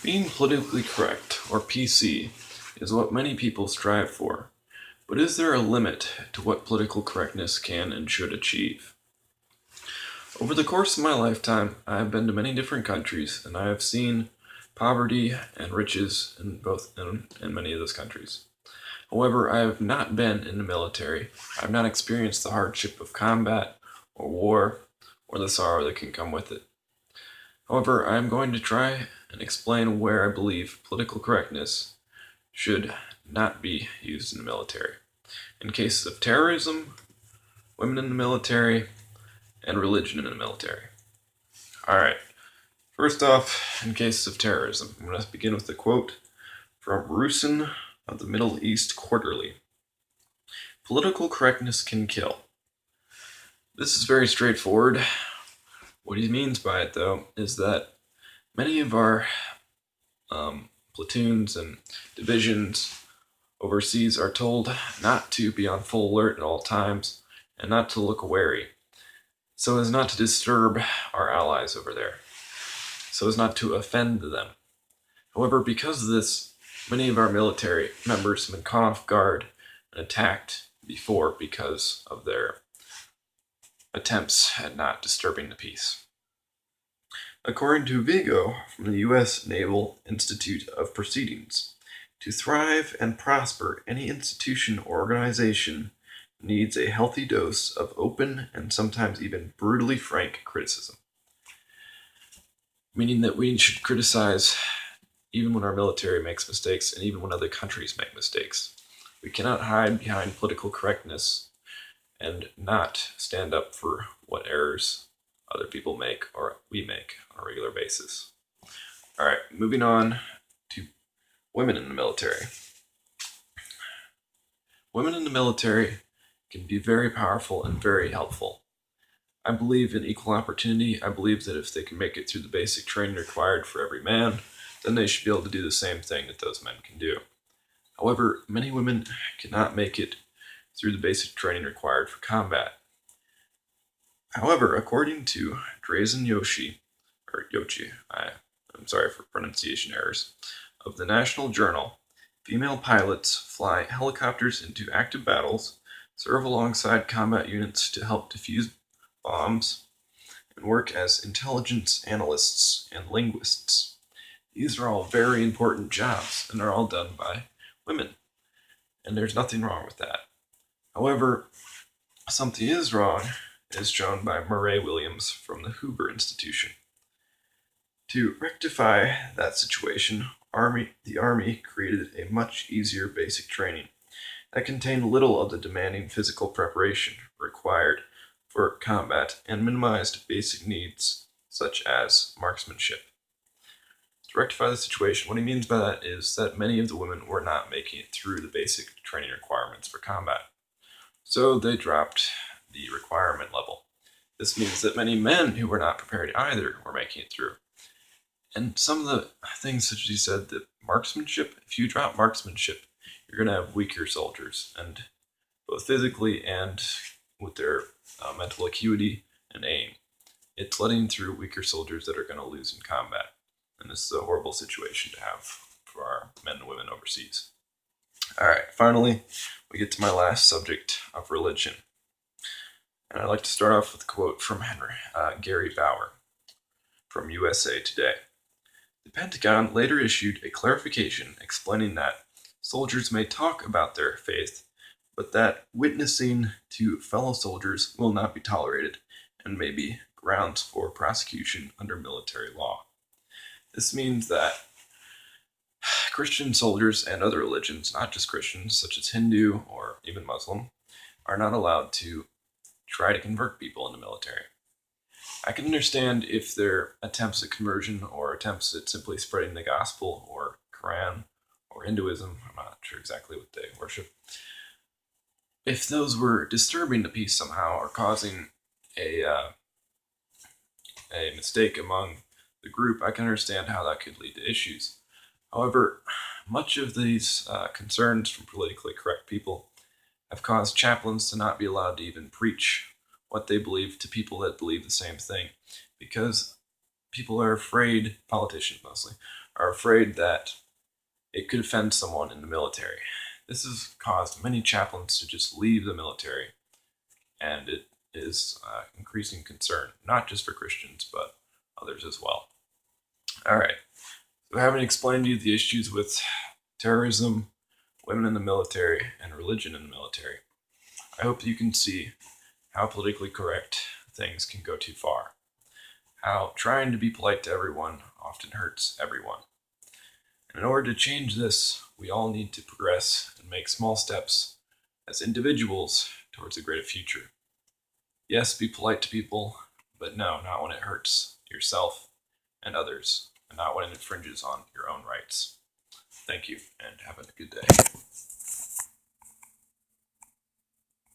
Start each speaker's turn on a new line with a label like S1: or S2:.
S1: Being politically correct, or PC, is what many people strive for. But is there a limit to what political correctness can and should achieve? Over the course of my lifetime, I have been to many different countries, and I have seen poverty and riches in many of those countries. However, I have not been in the military. I have not experienced the hardship of combat or war or the sorrow that can come with it. However, I am going to try and explain where I believe political correctness should not be used in the military. In cases of terrorism, women in the military, and religion in the military. Alright, first off, in cases of terrorism, I'm going to begin with a quote from Rusin of the Middle East Quarterly. Political correctness can kill. This is very straightforward. What he means by it, though, is that many of our platoons and divisions overseas are told not to be on full alert at all times and not to look wary, so as not to disturb our allies over there, so as not to offend them. However, because of this, many of our military members have been caught off guard and attacked before because of their attempts at not disturbing the peace. According to Vigo from the U.S. Naval Institute of Proceedings, to thrive and prosper, any institution or organization needs a healthy dose of open and sometimes even brutally frank criticism. Meaning that we should criticize even when our military makes mistakes and even when other countries make mistakes. We cannot hide behind political correctness and not stand up for what errors other people make or we make on a regular basis. Alright, moving on to women in the military. Women in the military can be very powerful and very helpful. I believe in equal opportunity. I believe that if they can make it through the basic training required for every man, then they should be able to do the same thing that those men can do. However, many women cannot make it through the basic training required for combat. However, according to Drazen Yoshi, I'm sorry for pronunciation errors, of the National Journal, female pilots fly helicopters into active battles, serve alongside combat units to help defuse bombs, and work as intelligence analysts and linguists. These are all very important jobs, and they're all done by women. And there's nothing wrong with that. However, something is wrong, as shown by Murray Williams from the Hoover Institution. To rectify that situation, the Army created a much easier basic training that contained little of the demanding physical preparation required for combat and minimized basic needs such as marksmanship. To rectify the situation, what he means by that is that many of the women were not making it through the basic training requirements for combat. So they dropped the requirement level. This means that many men who were not prepared either were making it through. And some of the things such as he said that marksmanship, if you drop marksmanship, you're going to have weaker soldiers, and both physically and with their mental acuity and aim. It's letting through weaker soldiers that are going to lose in combat. And this is a horrible situation to have for our men and women overseas. Alright, finally, we get to my last subject of religion. And I'd like to start off with a quote from Gary Bauer from USA Today. The Pentagon later issued a clarification explaining that soldiers may talk about their faith, but that witnessing to fellow soldiers will not be tolerated and may be grounds for prosecution under military law. This means that Christian soldiers and other religions, not just Christians, such as Hindu or even Muslim, are not allowed to try to convert people in the military. I can understand if their attempts at conversion or attempts at simply spreading the gospel or Quran or Hinduism, I'm not sure exactly what they worship, if those were disturbing the peace somehow or causing a mistake among the group, I can understand how that could lead to issues. However, much of these concerns from politically correct people have caused chaplains to not be allowed to even preach what they believe to people that believe the same thing, because people are afraid, politicians mostly, are afraid that it could offend someone in the military. This has caused many chaplains to just leave the military, and it is increasing concern, not just for Christians, but others as well. All right. So, having explained to you the issues with terrorism, women in the military, and religion in the military, I hope you can see how politically correct things can go too far. How trying to be polite to everyone often hurts everyone. And in order to change this, we all need to progress and make small steps as individuals towards a greater future. Yes, be polite to people, but no, not when it hurts yourself and others, and not when it infringes on your own rights. Thank you, and have a good day.